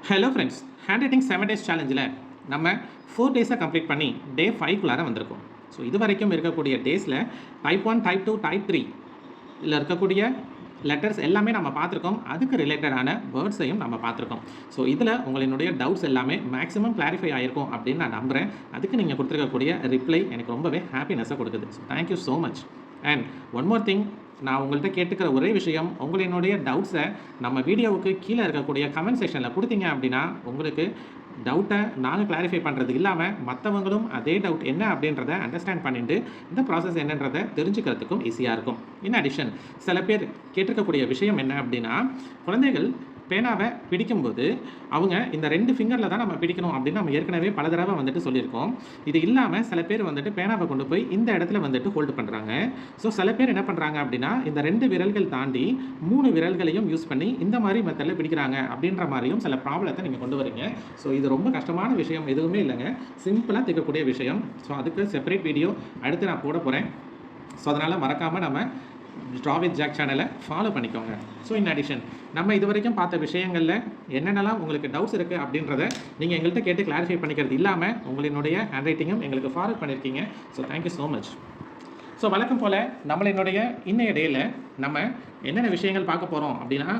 Hello friends, hand writing 7 days சேலஞ்சில் நம்ம 4 டேஸை complete பண்ணி டே 5குள்ளார வந்திருக்கோம். ஸோ இது வரைக்கும் இருக்கக்கூடிய டேஸில் டைப் 1, டைப் 2, டைப் 3 இதில் இருக்கக்கூடிய லெட்டர்ஸ் எல்லாமே நம்ம பார்த்துருக்கோம். அதுக்கு ரிலேட்டடான வேர்ட்ஸையும் நம்ம பார்த்துருக்கோம். ஸோ இதில் உங்களினுடைய டவுட்ஸ் எல்லாமே மேக்ஸிமம் கிளாரிஃபை ஆகிருக்கும் அப்படின்னு நான் நம்புகிறேன். அதுக்கு நீங்கள் கொடுத்துருக்கக்கூடிய ரிப்ளை எனக்கு ரொம்பவே ஹாப்பினஸை கொடுக்குது. So thank you so much. And one more thing, நான் உங்கள்கிட்ட கேட்டுக்கிற ஒரே விஷயம், உங்களினுடைய டவுட்ஸை நம்ம வீடியோவுக்கு கீழே இருக்கக்கூடிய கமெண்ட் செக்ஷனில் கொடுத்தீங்க அப்படின்னா உங்களுக்கு டவுட்டை நாங்கள் கிளாரிஃபை பண்ணுறது இல்லாமல் மற்றவங்களும் அதே டவுட் என்ன அப்படின்றத அண்டர்ஸ்டாண்ட் பண்ணிட்டு இந்த ப்ராசஸ் என்னன்றதை தெரிஞ்சுக்கிறதுக்கும் ஈஸியாக இருக்கும். இன் அடிஷன் சில பேர் கேட்டிருக்கக்கூடிய விஷயம் என்ன அப்படின்னா, குழந்தைகள் பேனாவை பிடிக்கும்போது அவங்க இந்த 2 ஃபிங்கரில் தான் நம்ம பிடிக்கணும் அப்படின்னு நம்ம ஏற்கனவே பல தடவை வந்துட்டு சொல்லியிருக்கோம். இது இல்லாமல் சில பேர் வந்துட்டு பேனாவை கொண்டு போய் இந்த இடத்துல வந்துட்டு ஹோல்டு பண்ணுறாங்க. ஸோ சில பேர் என்ன பண்ணுறாங்க அப்படின்னா, இந்த 2 விரல்கள் தாண்டி 3 விரல்களையும் யூஸ் பண்ணி இந்த மாதிரி மெத்தடில் பிடிக்கிறாங்க அப்படின்ற மாதிரியும் சில ப்ராப்ளத்தை நீங்கள் கொண்டு வரீங்க. ஸோ இது ரொம்ப கஷ்டமான விஷயம் எதுவுமே இல்லைங்க, சிம்பிளாக தீர்க்கக்கூடிய விஷயம். ஸோ அதுக்கு செப்பரேட் வீடியோ அடுத்து நான் போட போகிறேன். ஸோ அதனால் மறக்காமல் நம்ம ட்ரா வித் ஜாக் சேனலை ஃபாலோ பண்ணிக்கோங்க. ஸோ இன் அடிஷன் நம்ம இது வரைக்கும் பார்த்த விஷயங்களில் என்னென்னலாம் உங்களுக்கு டவுட்ஸ் இருக்குது அப்படின்றத நீங்கள் எங்கள்கிட்ட கேட்டு கிளாரிஃபை பண்ணிக்கிறது இல்லாமல் உங்களினுடைய ஹேண்ட் ரைட்டிங்கும் எங்களுக்கு ஃபார்வர்ட் பண்ணியிருக்கீங்க. So thank you so much. So வழக்கம் போல் நம்மளினுடைய இன்னைய டேயில் நம்ம என்னென்ன விஷயங்கள் பார்க்க போகிறோம் அப்படின்னா,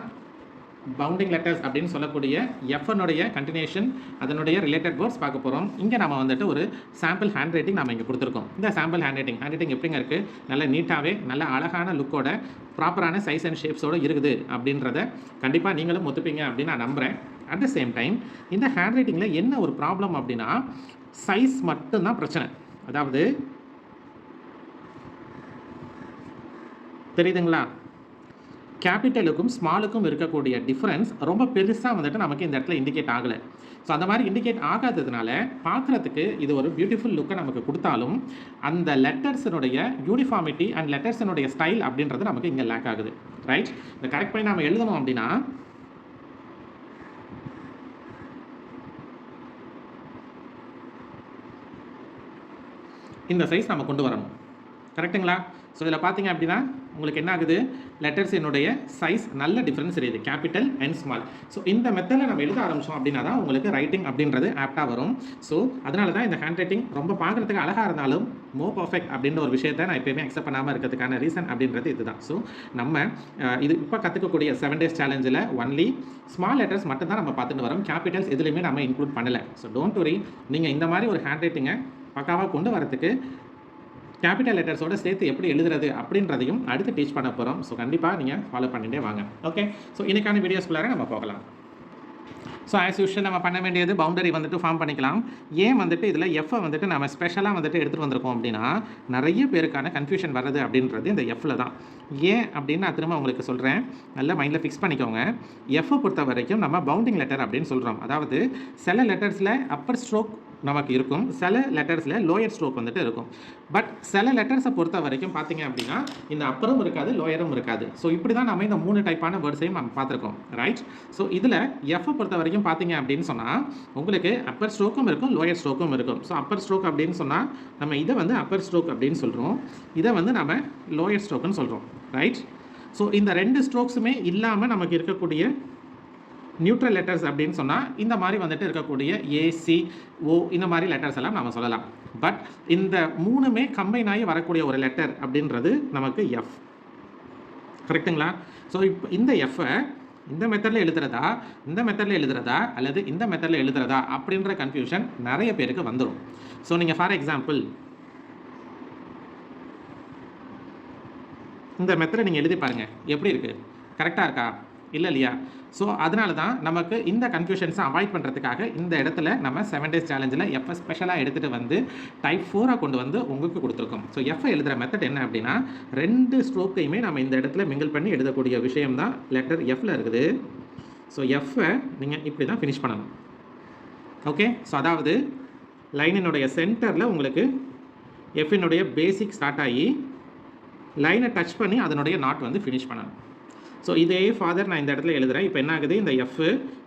பவுண்டிங் லெட்டர்ஸ் அப்படின்னு சொல்லக்கூடிய எஃப்னுடைய கண்டினியூஷன், அதனுடைய ரிலேட்டட் வேர்ட்ஸ் பார்க்க போகிறோம். இங்கே நம்ம வந்துட்டு ஒரு சாம்பிள் ஹேண்ட் ரைட்டிங் நம்ம இங்கே கொடுத்துருக்கோம். இந்த சாம்பிள் ஹேண்ட் ரைட்டிங் எப்படிங்க இருக்குது, நல்ல நீட்டாகவே நல்ல அழகான லுக்கோட ப்ராப்பரான சைஸ் அண்ட் ஷேப்ஸோடு இருக்குது அப்படின்றத கண்டிப்பாக நீங்களும் ஒத்துப்பீங்க அப்படின்னு நான் நம்புகிறேன். அட் த சேம் டைம் இந்த ஹேண்ட் ரைட்டிங்கில் என்ன ஒரு ப்ராப்ளம் அப்படின்னா, சைஸ் மட்டும்தான் பிரச்சனை. அதாவது தெரியுதுங்களா, கேபிட்டலுக்கும் ஸ்மாலுக்கும் இருக்கக்கூடிய டிஃப்ரென்ஸ் ரொம்ப பெருசாக வந்துட்டு நமக்கு இந்த இடத்துல இண்டிகேட் ஆகலை. ஸோ அந்த மாதிரி இண்டிகேட் ஆகாததுனால பார்க்குறதுக்கு இது ஒரு பியூட்டிஃபுல் லுக்கை நமக்கு கொடுத்தாலும் அந்த லெட்டர்ஸினுடைய யூனிஃபார்மிட்டி அண்ட் லெட்டர்ஸினுடைய ஸ்டைல் அப்படின்றது நமக்கு இங்கே லேக் ஆகுது. ரைட், இந்த கரெக்ட் பண்ணி நம்ம எழுதணும் அப்படின்னா இந்த சைஸ் நம்ம கொண்டு வரணும். கரெக்டுங்களா? ஸோ இதில் பார்த்தீங்க அப்படின்னா உங்களுக்கு என்ன ஆகுது, லெட்டர்ஸினுடைய சைஸ் நல்ல டிஃப்ரென்ஸ் தெரியுது, கேபிட்டல் அண்ட் ஸ்மால். ஸோ இந்த மெத்தடில் நம்ம எழுத ஆரம்பித்தோம் அப்படின்னா தான் உங்களுக்கு ரைட்டிங் அப்படின்றது ஆப்டாக வரும். ஸோ அதனால தான் இந்த ஹேண்ட் ரைட்டிங் ரொம்ப பார்க்குறதுக்கு அழகாக இருந்தாலும் மோர் பர்ஃபெக்ட் அப்படின்ற ஒரு விஷயத்தை நான் எப்போயுமே அக்செப்ட் பண்ணாமல் இருக்கிறதுக்கான ரீசன் அப்படின்றது இதுதான். ஸோ நம்ம இது இப்போ கற்றுக்கக்கூடிய 7 டேஸ் சேலஞ்சில் ஒன்லி ஸ்மால் லெட்டர்ஸ் மட்டும் தான் நம்ம பார்த்துட்டு வரோம். கேபிட்டல்ஸ் எதுலையுமே நம்ம இன்க்ளூட் பண்ணலை. ஸோ டோன்ட் வரி, நீங்கள் இந்த மாதிரி ஒரு ஹேண்ட் ரைட்டிங்கை பக்காவாக கொண்டு வரதுக்கு கேபிட்டல் லெட்டர்ஸோடு சேர்த்து எப்படி எழுதுறது அப்படின்றதையும் அடுத்து டீச் பண்ண போகிறோம். ஸோ கண்டிப்பாக நீங்கள் ஃபாலோ பண்ணிகிட்டே வாங்க. ஓகே, ஸோ இன்றைக்கான வீடியோஸ்குள்ளார நம்ம போகலாம். ஸோ ஆஸ் யூஷுவல் நம்ம பண்ண வேண்டியது பவுண்டரி வந்துட்டு ஃபார்ம் பண்ணிக்கலாம். ஏன் வந்துட்டு இதில் எஃப்ஐ வந்துட்டு நம்ம ஸ்பெஷலாக வந்துட்டு எடுத்துகிட்டு வந்திருக்கோம் அப்படின்னா, நிறைய பேருக்கான கன்ஃபியூஷன் வர்றது அப்படின்றது இந்த எஃப்ல தான். ஏன் அப்படின்னு நான் திரும்ப உங்களுக்கு சொல்கிறேன், நல்லா மைண்டில் ஃபிக்ஸ் பண்ணிக்கோங்க. எஃப்ஐ பொறுத்த வரைக்கும் நம்ம பவுண்டிங் லெட்டர் அப்படின்னு சொல்கிறோம். அதாவது சில லெட்டர்ஸில் அப்பர் ஸ்ட்ரோக் நமக்கு இருக்கும், சில லெட்டர்ஸில் லோயர் ஸ்ட்ரோக் வந்துட்டு இருக்கும். பட் சில லெட்டர்ஸை பொறுத்த வரைக்கும் பார்த்தீங்க அப்படின்னா இந்த அப்பரும் இருக்காது, லோயரும் இருக்காது. ஸோ இப்படி தான் நம்ம இந்த 3 டைப்பான வேர்ட்ஸையும் நம்ம பார்த்துருக்கோம். ரைட், ஸோ இதில் எஃப்ஐ பொறுத்த வரைக்கும் பார்த்தீங்க அப்படின்னு சொன்னால் உங்களுக்கு அப்பர் ஸ்ட்ரோக்கும் இருக்கும், லோயர் ஸ்ட்ரோக்கும் இருக்கும். ஸோ அப்பர் ஸ்ட்ரோக் அப்படின்னு சொன்னால் நம்ம இதை வந்து அப்பர் ஸ்ட்ரோக் அப்படின்னு சொல்கிறோம், இதை வந்து நம்ம லோயர் ஸ்ட்ரோக்குன்னு சொல்கிறோம். ரைட், ஸோ இந்த 2 ஸ்ட்ரோக்ஸுமே இல்லாமல் நமக்கு இருக்கக்கூடிய நியூட்ரல் லெட்டர்ஸ் அப்படின்னு சொன்னால் இந்த மாதிரி வந்துட்டு இருக்கக்கூடிய ஏசி ஓ இந்த மாதிரி லெட்டர்ஸ் எல்லாம் நம்ம சொல்லலாம். பட் இந்த 3மே கம்பைன் ஆகி வரக்கூடிய ஒரு லெட்டர் அப்படின்றது நமக்கு எஃப். கரெக்டுங்களா? ஸோ இப்போ இந்த எஃப்ஐ இந்த மெத்தடில் எழுதுறதா, இந்த மெத்தடில் எழுதுறதா, அல்லது இந்த மெத்தடில் எழுதுறதா அப்படின்ற கன்ஃபியூஷன் நிறைய பேருக்கு வந்துடும். ஸோ நீங்கள் ஃபார் எக்ஸாம்பிள் இந்த மெத்தடை நீங்கள் எழுதி பாருங்கள், எப்படி இருக்குது, கரெக்டாக இருக்கா இல்லை இல்லையா? ஸோ அதனால தான் நமக்கு இந்த கன்ஃபியூஷன்ஸை அவாய்ட் பண்ணுறதுக்காக இந்த இடத்துல நம்ம 7 டேஸ் சேலஞ்சில் எஃப்ஐ ஸ்பெஷலாக எடுத்துகிட்டு வந்து டைப் 4 கொண்டு வந்து உங்களுக்கு கொடுத்துருக்கோம். ஸோ எஃப்ஐ எழுதுகிற மெத்தட் என்ன அப்படின்னா, 2 ஸ்ட்ரோக்கையுமே நம்ம இந்த இடத்துல மிங்கிள் பண்ணி எழுதக்கூடிய விஷயம் தான் லெட்டர் எஃப்ல இருக்குது. ஸோ எஃப்ஐ நீங்கள் இப்படி தான் ஃபினிஷ் பண்ணணும். ஓகே, ஸோ அதாவது லைனினுடைய சென்டரில் உங்களுக்கு எஃப்னுடைய பேசிக் ஸ்டார்ட் ஆகி லைனை டச் பண்ணி அதனுடைய நாட் வந்து ஃபினிஷ் பண்ணணும். ஸோ இதே ஃபாதர் நான் இந்த இடத்துல எழுதுகிறேன். இப்போ என்ன ஆகுது, இந்த எஃப்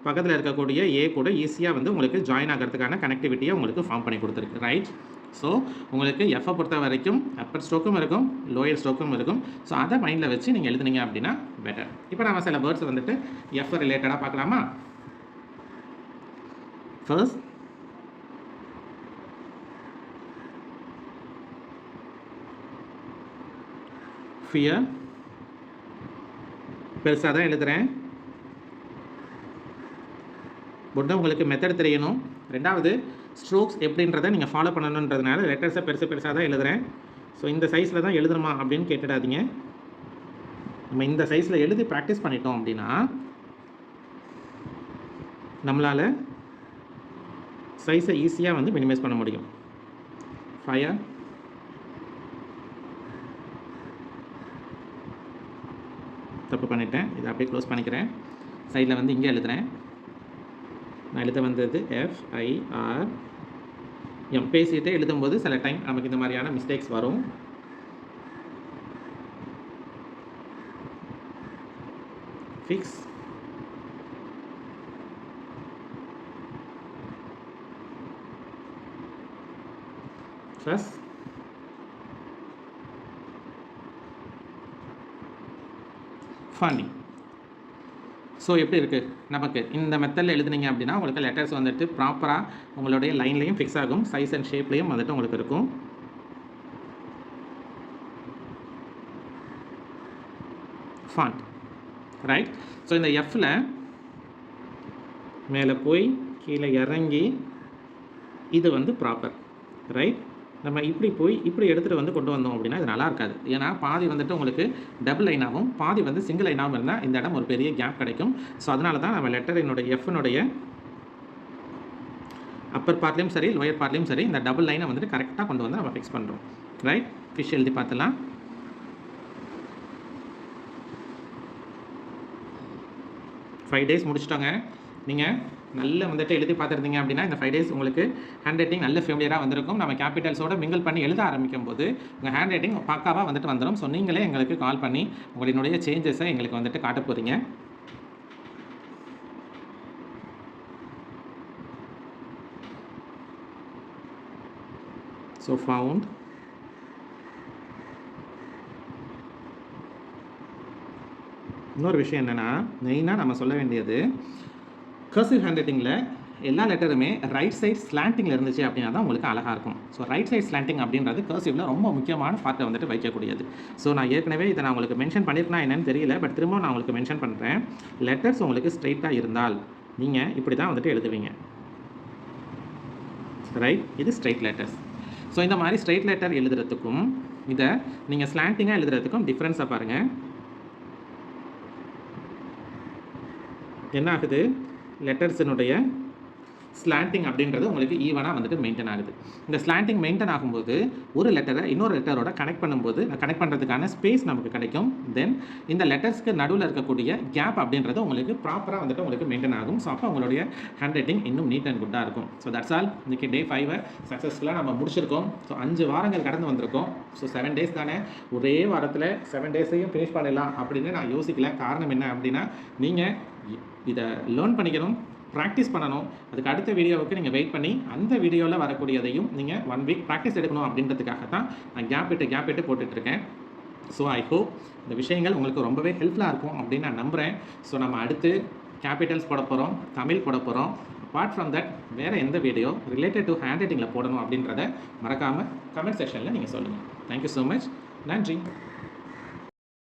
பக்கத்தில் இருக்கக்கூடிய ஏ கூட ஈஸியாக வந்து உங்களுக்கு ஜாயின் ஆகிறதுக்கான கனெக்டிவிட்டியை உங்களுக்கு ஃபார்ம் பண்ணி கொடுத்துருக்கு. ரைட், ஸோ உங்களுக்கு எஃப்ஐ பொறுத்த வரைக்கும் அப்பர் ஸ்ட்ரோக்கும் இருக்கும், லோயர் ஸ்ட்ரோக்கும் இருக்கும். ஸோ அதை மைண்டில் வச்சு நீங்கள் எழுதுனீங்க அப்படின்னா பெட்டர். இப்போ நம்ம சில வேர்ட்ஸ் வந்துட்டு எஃப்ஐ ரிலேட்டடாக பார்க்கலாமா? ஃபர்ஸ்ட் ஃபியர் பெருசாக தான் எழுதுகிறேன். ஒன்று உங்களுக்கு மெத்தட் தெரியணும், ரெண்டாவது ஸ்ட்ரோக்ஸ் எப்படின்றத நீங்கள் ஃபாலோ பண்ணணுன்றதுனால லெட்டர்ஸை பெருசாக தான் எழுதுகிறேன். ஸோ இந்த சைஸில் தான் எழுதணுமா அப்படின்னு கேட்டுடாதீங்க. நம்ம இந்த சைஸில் எழுதி ப்ராக்டிஸ் பண்ணிட்டோம் அப்படின்னா நம்மளால் சைஸை ஈஸியாக வந்து மினிமைஸ் பண்ண முடியும். ஃபயர் தப்பு பண்ணிட்டேன், இதை அப்படியே க்ளோஸ் பண்ணிக்கிறேன். சைடில் வந்து இங்கே எழுதுகிறேன். நான் எழுத வந்தது FIRM. பேசிகிட்டே எழுதும்போது சில டைம் நமக்கு இந்த மாதிரியான மிஸ்டேக்ஸ் வரும். Fix plus funny. ஸோ எப்படி இருக்குது நமக்கு இந்த மெத்தடில் எழுதுனீங்க அப்படின்னா உங்களுக்கு லெட்டர்ஸ் வந்துட்டு ப்ராப்பராக உங்களுடைய லைன்லேயும் ஃபிக்ஸ் ஆகும், சைஸ் அண்ட் ஷேப்லேயும் வந்துட்டு உங்களுக்கு இருக்கும். Font right. ஸோ இந்த எஃப்பில் மேலே போய் கீழே இறங்கி இது வந்து ப்ராப்பர் ரைட். நம்ம இப்படி போய் இப்படி எடுத்துகிட்டு வந்து கொண்டு வந்தோம் அப்படின்னா இது நல்லா இருக்காது. ஏன்னா பாதி வந்துட்டு உங்களுக்கு டபுள் லைனாகவும் பாதி வந்து சிங்கிள் லைனாகவும் இருந்தால் இந்த இடம் ஒரு பெரிய கேப் கிடைக்கும். ஸோ அதனால தான் நம்ம லெட்டரினுடைய எஃப்னுடைய அப்பர் பார்ட்லேயும் சரி லோயர் பார்ட்லேயும் சரி இந்த டபுள் லைனை வந்துட்டு கரெக்டாக கொண்டு வந்து நம்ம ஃபிக்ஸ் பண்ணுறோம் ரைட். ஃபிஷ் எழுதி பார்த்துலாம். ஃபைவ் டேஸ் முடிச்சிட்டோங்க. நீங்கள் நல்ல வந்துட்டு எழுதி பார்த்துருந்தீங்க அப்படின்னா இந்த 5 டேஸ் உங்களுக்கு ஹேண்ட் ரைட்டிங் நல்ல ஃபேமிலியராக வந்திருக்கும். நம்ம கேபிட்டல்ஸோட மிங்கிள் பண்ணி எழுத ஆரம்பிக்கும் போது உங்கள் ஹேண்ட் ரைட்டிங் பக்காவாக வந்துட்டு வந்துடும். ஸோ நீங்களே எங்களுக்கு கால் பண்ணி உங்களுடைய சேஞ்சஸை எங்களுக்கு வந்துட்டு காட்ட போகிறீங்க. ஸோ ஃபவுண்ட் இன்னொரு விஷயம் என்னென்னா மெயினாக நம்ம சொல்ல வேண்டியது கர்சிவ் ஹேண்ட் ரைட்டிங்கில் எல்லா லெட்டருமே ரைட் சைட் ஸ்லாண்டிங்கில் இருந்துச்சு அப்படின்னா தான் உங்களுக்கு அழகாக இருக்கும். ஸோ ரைட் சைட் ஸ்லாண்டிங் அப்படின்றது கர்சிவில் ரொம்ப முக்கியமான பார்ட்டை வந்துட்டு வைக்கக்கூடியது. ஸோ நான் ஏற்கனவே இதை நான் உங்களுக்கு மென்ஷன் பண்ணியிருக்கேன் என்னன்னு தெரியல, பட் திரும்ப நான் உங்களுக்கு மென்ஷன் பண்ணுறேன். லெட்டர்ஸ் உங்களுக்கு ஸ்ட்ரைட்டாக இருந்தால் நீங்கள் இப்படி தான் வந்துட்டு எழுதுவீங்க ரைட். இது ஸ்ட்ரைட் லெட்டர்ஸ். ஸோ இந்த மாதிரி ஸ்ட்ரைட் லெட்டர் எழுதுறதுக்கும் இதை நீங்கள் ஸ்லாண்டிங்காக எழுதுறதுக்கும் டிஃப்ரென்ஸாக பாருங்கள். என்ன ஆகுது, லெட்டர்ஸினுடைய ஸ்லாண்டிங் அப்படின்றது உங்களுக்கு ஈவனாக வந்துட்டு மெயின்டைன் ஆகுது. இந்த ஸ்லாண்டிங் மெயின்டைன் ஆகும்போது ஒரு லெட்டரை இன்னொரு லெட்டரோட கனெக்ட் பண்ணுறதுக்கான ஸ்பேஸ் நமக்கு கிடைக்கும். தென் இந்த லெட்டர்ஸ்க்கு நடுவில் இருக்கக்கூடிய கேப் அப்படின்றது உங்களுக்கு ப்ராப்பராக வந்துட்டு உங்களுக்கு மெயின்டைன் ஆகும். ஸோ அப்போ உங்களுடைய ஹேண்ட் ரைட்டிங் இன்னும் நீட் அண்ட் குட்டாக இருக்கும். So that's all. இன்றைக்கி டே 5 சக்ஸஸ்ஃபுல்லாக நம்ம முடிச்சிருக்கோம். ஸோ 5 வாரங்கள் கடந்து வந்திருக்கோம். ஸோ 7 டேஸ் தானே, ஒரே வாரத்தில் 7 டேஸையும் ஃபினிஷ் பண்ணிடலாம் அப்படின்னு நான் யோசிக்கல. காரணம் என்ன அப்படின்னா நீங்கள் இதை லேர்ன் பண்ணிக்கணும், ப்ராக்டிஸ் பண்ணணும். அதுக்கு அடுத்த வீடியோவுக்கு நீங்கள் வெயிட் பண்ணி அந்த வீடியோவில் வரக்கூடியதையும் நீங்கள் 1 வீக் ப்ராக்டிஸ் எடுக்கணும் அப்படின்றதுக்காக தான் நான் கேப் விட்டு போட்டுட்ருக்கேன். ஸோ ஐ ஹோப் இந்த விஷயங்கள் உங்களுக்கு ரொம்பவே ஹெல்ப்ஃபுல்லாக இருக்கும் அப்படின்னு நான் நம்புகிறேன். ஸோ நம்ம அடுத்து கேபிட்டல்ஸ் போட போகிறோம், தமிழ் போட போகிறோம். அப்பார்ட் ஃப்ரம் தட் வேறு எந்த வீடியோ ரிலேட்டட் டு ஹேண்ட் ரைட்டிங்கில் போடணும் அப்படின்றத மறக்காமல் கமெண்ட் செக்ஷனில் நீங்கள் சொல்லுங்கள். Thank you so much. நன்றி.